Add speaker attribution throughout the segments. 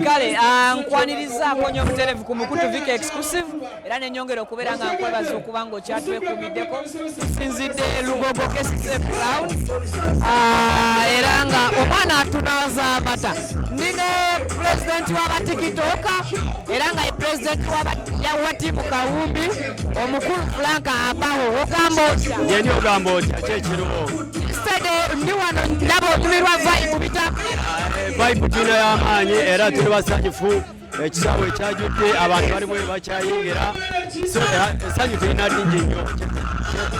Speaker 1: Kale nkwanirizaako nnyo omutereevu ku Mukutu Vika Exclusive era n'ennyongera okubeera nga nkwebaza okuba ng'okyatwekuumiddeko tusinzidde Lugogo Kesize Brown era nga omwana atunaaza amata ndine pulezidenti w'abatikitoka era nga ye pulezidenti wa tiimu Kawumbi omukulu Frank Abaho ogamba otya?
Speaker 2: Njeni ogamba otya kyekiriwo
Speaker 1: ndi wano ndaba otumirwa vibe bitambulira
Speaker 2: vibe tulina y'amaanyi era tuli basanyufu ekisaawe ekyajjudde abantu balimu bakyayingira essanyu tulina lingi nnyo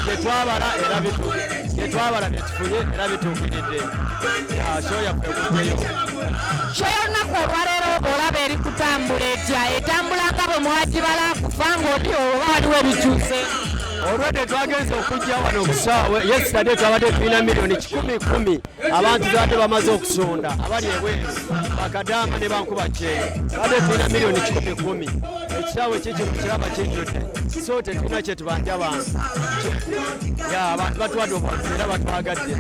Speaker 2: kyetwabala era kyetwabala byetufunye era bituukiridde show yaffe ekuddeyo
Speaker 1: show y'olunaku olwaleero olaba eri kutambula etya etambula nga bwe mwagibala kufa ng'oli oba waliwo ebikyuse
Speaker 2: olwedde twagenze okujja wano okusaawe yesterday twabadde tulina miliyoni 10,000 abantu tubadde bamaze okusonda abali ebweru bakadaama ne bankuba kyeyo tubadde tulina miliyoni 10,000 ekisaawe kikino kiraba kijjudde so tetulina kyetubanja abantu abantu batuwadde obuwagizi era batwagadde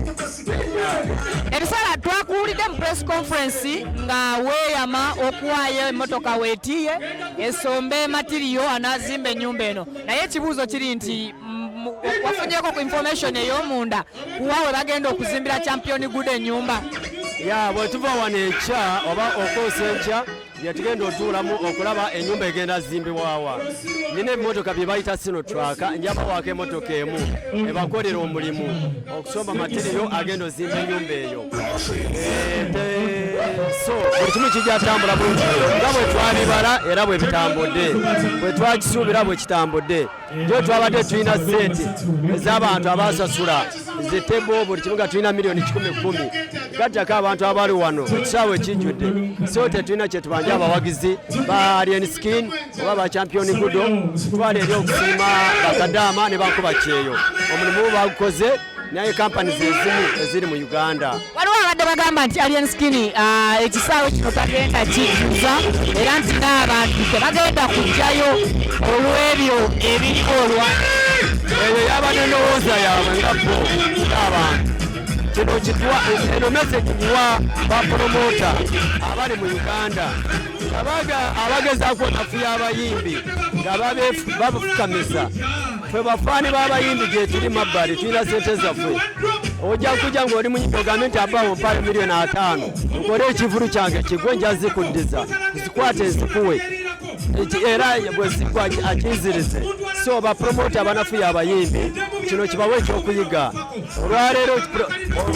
Speaker 1: ebiseera twakuwulidde mu press conference nga weeyama okuwaayo emmotoka weetiye esombe matiriyo anaazimba ennyumba eno naye ekibuuzo kiri nti wafunyeko ku information ey'omunda kuwaawe bagenda okuzimbira champion Gudo ennyumba
Speaker 2: bwe tuva wano ekya oba okoosa enkya byetugenda otuulamu okulaba ennyumba egenda zimbibwawa nina ebimotoka bye bayita Snotruck njabawaako emmotoka emu ebakolera omulimu okusomba matiriyo agenda ozimba ennyumba eyo so buli kimu kijja tambula bulungi nga bwe twabibala era bwe bitambudde bwe twakisuubira bwe kitambudde jo twabadde tulina sente ez'abantu abasasula zetebo buli kimu nga tulina miliyoni 10,000 gattako abantu abali wano ekisaawe kijjudde so tetulina kyetubanja abawagizi ba Alien Skin oba ba champion Gudo twala eri okusiima bakadaama ne bankuba kyeyo omulimu bagukoze naye kampani zezimu eziri mu Uganda
Speaker 1: waliwo abadde bagamba nti Alien Skin ekisaawe kino tagenda kijjuza era nti n'abantu tebagenda kujjayo olw'ebyo ebiriko olwa
Speaker 2: eyo yaba n'endowooza yaabwe nga bo n'abantu kino kitwa eno message nyiwa bapromota abali mu Uganda abagezaako nafuya abayimbi nga babafukamiza ffe bafaani b'abayimbi gye tuli mabbali tulina sente zaffe ojja kujja ng'oli munyimbi ogambe nti abawo mpayo miliyoni 5 nkole ekivulu kyange kigwe nja zikuddiza zikwate zikuwe era bwe zigwa akinzirize so bapromota abanafuya abayimbi kino kibawe ekyokuyiga olwaleero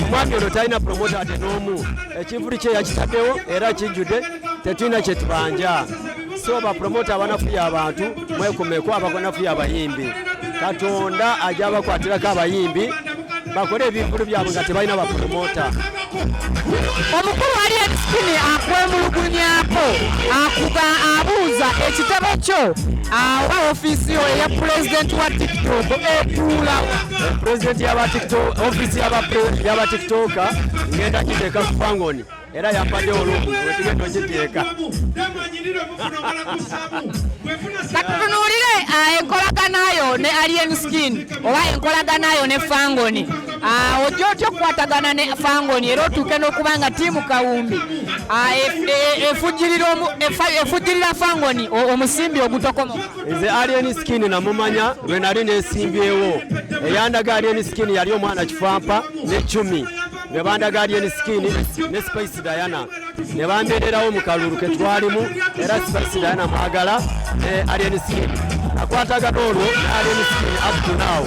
Speaker 2: omwami ono talina promota ate n'omu ekivulu kye yakitaddewo era kijjudde tetulina kyetubanja so bapromota abanafuya abantu mwekumeko abanafuya abayimbi Katonda ajja bakwatirako abayimbi bakole ebivulu byabwe nga tebalina bapromota
Speaker 1: omukulu Alien Skin akwemulugunyaako abuuza ekitabo kyo wa ofiisi yo eya pulezidenti wa TikTok etuulawo
Speaker 2: pulezidenti ofiisi y'abatiktoka ngenda giteeka ku fangoni era yambadde olungi wetugenda ogiteeka
Speaker 1: katutunuulire enkolaganayo ne Alien Skin oba enkolaganayo ne fangoni ojja otya okukwatagana ne fangoni era otuuke n'okuba nga tiimu Kawumbi efujjirira fangoni omusimbi ogutokomoka
Speaker 2: nze Alien Skin namumanya lwe nali neesimbyewo eyandaga Alien Skin yali omwana kifampa ne 10 ne bandaga Alien Skin ne Spice Diana ne bambeererawo mu kalulu ke twalimu era Spice Diana mwagala ne Alien Skin akwatagana olwo ne Alien Skin up to now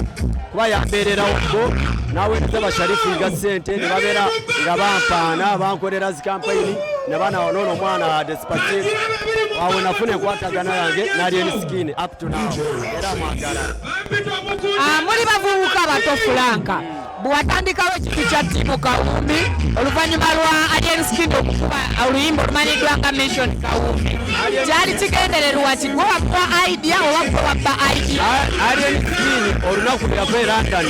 Speaker 2: kuba yambeererawo ko naweereza basharifu nga ssente ne babeera nga bampaana bankolera zikampayini ne banawonoono omwana Despacito awo nafuna enkwatagana yange ne Alien Skin up to now era mwagala
Speaker 1: muli bavubuka bato Fulanka bwatandikawo ekintu kya tiimu Kawumbi oluvannyuma lwa Alien Skin okukuba oluyimba olumanyiddwa nga Mission Kawumbi kyali kigendererwa kigwe wabba idea oba gwe wabba idea
Speaker 2: Skini olunaku lwe yava e London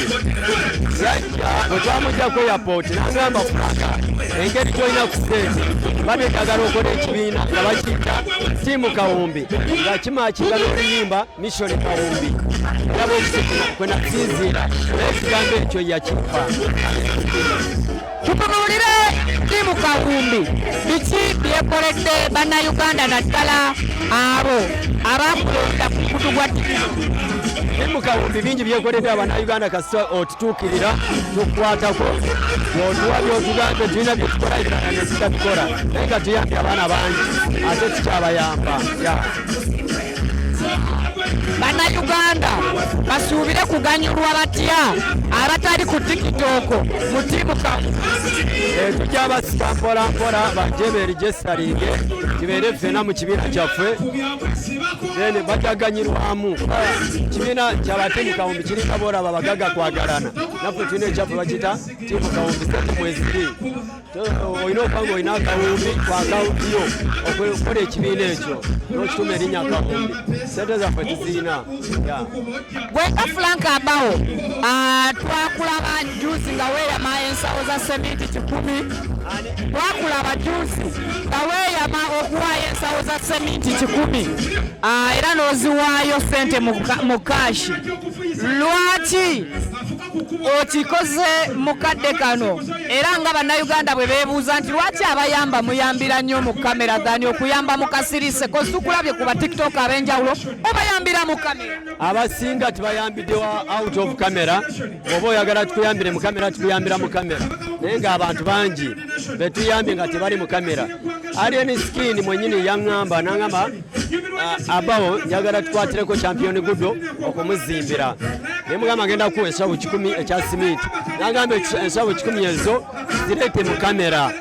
Speaker 2: yajja bwe twamugja ku airport n'agamba Franka engeri gy'olina ku stage baneetagala okola ekibiina nga bakiyita ttiimu Kawumbi nga kimakinga n'oluyimba Mission Kawumbi era bwekisiki kwe nasinziira naye ekigambo ekyo yakimpa.
Speaker 1: Tutunuulire ttiimu Kawumbi biki byekoledde bannayuganda naddala abo abakulonda ku mukutu gwa
Speaker 2: ttiimu Kawumbi bingi byekoledde abannayuganda kasita otutuukirira tukwatako otuwa byotugambe tulina byetukola ebirala ne tutabikola naye nga tuyambye abaana bangi ate tukyabayamba.
Speaker 1: Bannayuganda basuubire kuganyulwa batya abatali ku TikTok mu ttiimu Kawumbi.
Speaker 2: Tujja basika mpola mpola bajje beerigyestaringe kibeere ffena mu kibiina kyaffe then bajaganyirwamu. Kibiina ky'abatiimu Kawumbi kiringa boolaba abagaga kwagalana naffe tulina ekyaffe bakiyita ttiimu Kawumbi sente mweziri olina okubanga olina Kawumbi twakawudiyo okukola ekibiina ekyo n'okituma erinnya Kawumbi sente zaffe tuzirina.
Speaker 1: Bweka Frank abawo twakulaba juzi nga weeyama ensawo za sementi 10. Twakulaba juzi nga weeyama okuwaayo ensawo za sementi 10 era n'oziwaayo sente mu kashi. Lwaki okikoze mu kadde kano era nga bannayuganda bwe beebuuza nti lwaki abayamba muyambira nnyo mu kamera gani okuyamba mu kasirise kosi tukulabye ku ba TikTok ab'enjawulo obayambira mu kamera?
Speaker 2: Abasinga tubayambidde out of camera. Oba oyagala tukuyambire mu kamera tukuyambira mu kamera naye ng'abantu bangi betuyambye nga tebali mu kamera. Alien Skin mwenyini yaŋŋamba n'aŋŋamba abawo njagala tukwatireko champion Gudo okumuzimbira naye mugamba agenda kuwa ensawo 10 ekya simiti n'agamba ensawo 10 ezo zireete mu kamera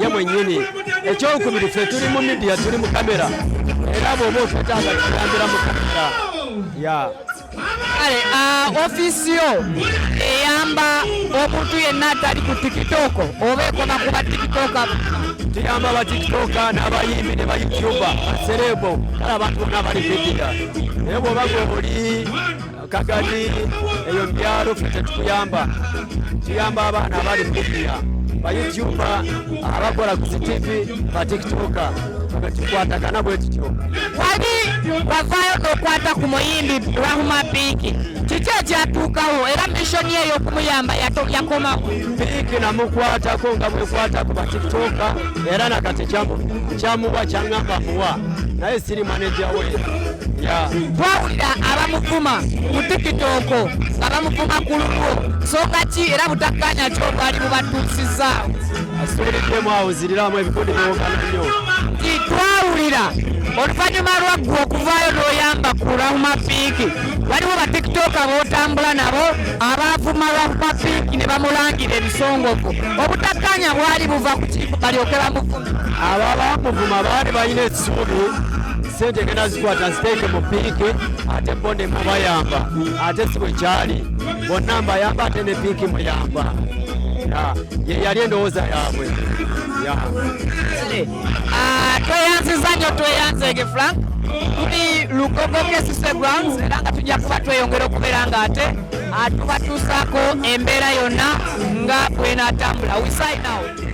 Speaker 2: ye mwenyini. Ekyokubiri ffe tuli mu media tuli mu kamera era bw'oba otwetaaga tukuyambira mu kamera.
Speaker 1: Kale ofiisi yo eyamba omuntu yenna atali ku TikTok oba ekoma ku ba TikTok?
Speaker 2: Tuyamba ba TikTok n'abayimbi ne ba YouTuber aserebo kale abantu bonna bali media naye bw'oba oli Kagadi eyo mbyalo ffe tetukuyamba. Tuyamba abaana abali media ba YouTuber abakola ku TV ba TikTok tukwatagana bwe tutyo.
Speaker 1: Wali wavaayo n'okwata ku muyimbi Rahuma Piki kiki ekyatuukawo era mishoni eyo okumuyamba yakomawo?
Speaker 2: Piki namukwatako nga bwekwata ku ba TikTok era nakati kyamuwa kyaŋŋamba muwa naye siri maneja we.
Speaker 1: Twawulira abamuvuma ku TikTok nga bamuvuma ku lulwo nsonga ki era butakkanya ki obwali bubatuusizaawo?
Speaker 2: Asuuliddemu awo ziriramu ebikundi biwogana nnyo.
Speaker 1: Twawulira oluvannyuma lwaggwe okuvaayo n'oyamba ku Rahuma Piki waliwo ba TikTok bootambula nabo abaavuma Rahuma Piki ne bamulangira ebisongovu. Obutakkanya bwali buva ku ki balyoke bamuvuma?
Speaker 2: Abamuvuma baali balina essuubi sente genda zikwata ziteeke mu Piki ate bo ne mubayamba ate si bwe kyali bonna mbayamba ate ne Piki muyamba. Ye yali endowooza yaabwe.
Speaker 1: Tweyanziza nnyo tweyanzege Frank tuli Lugogo Kesise Grounds era nga tujja kuba tweyongera okubeera nga ate tubatuusaako embeera yonna nga bwenaatambula. We sign out.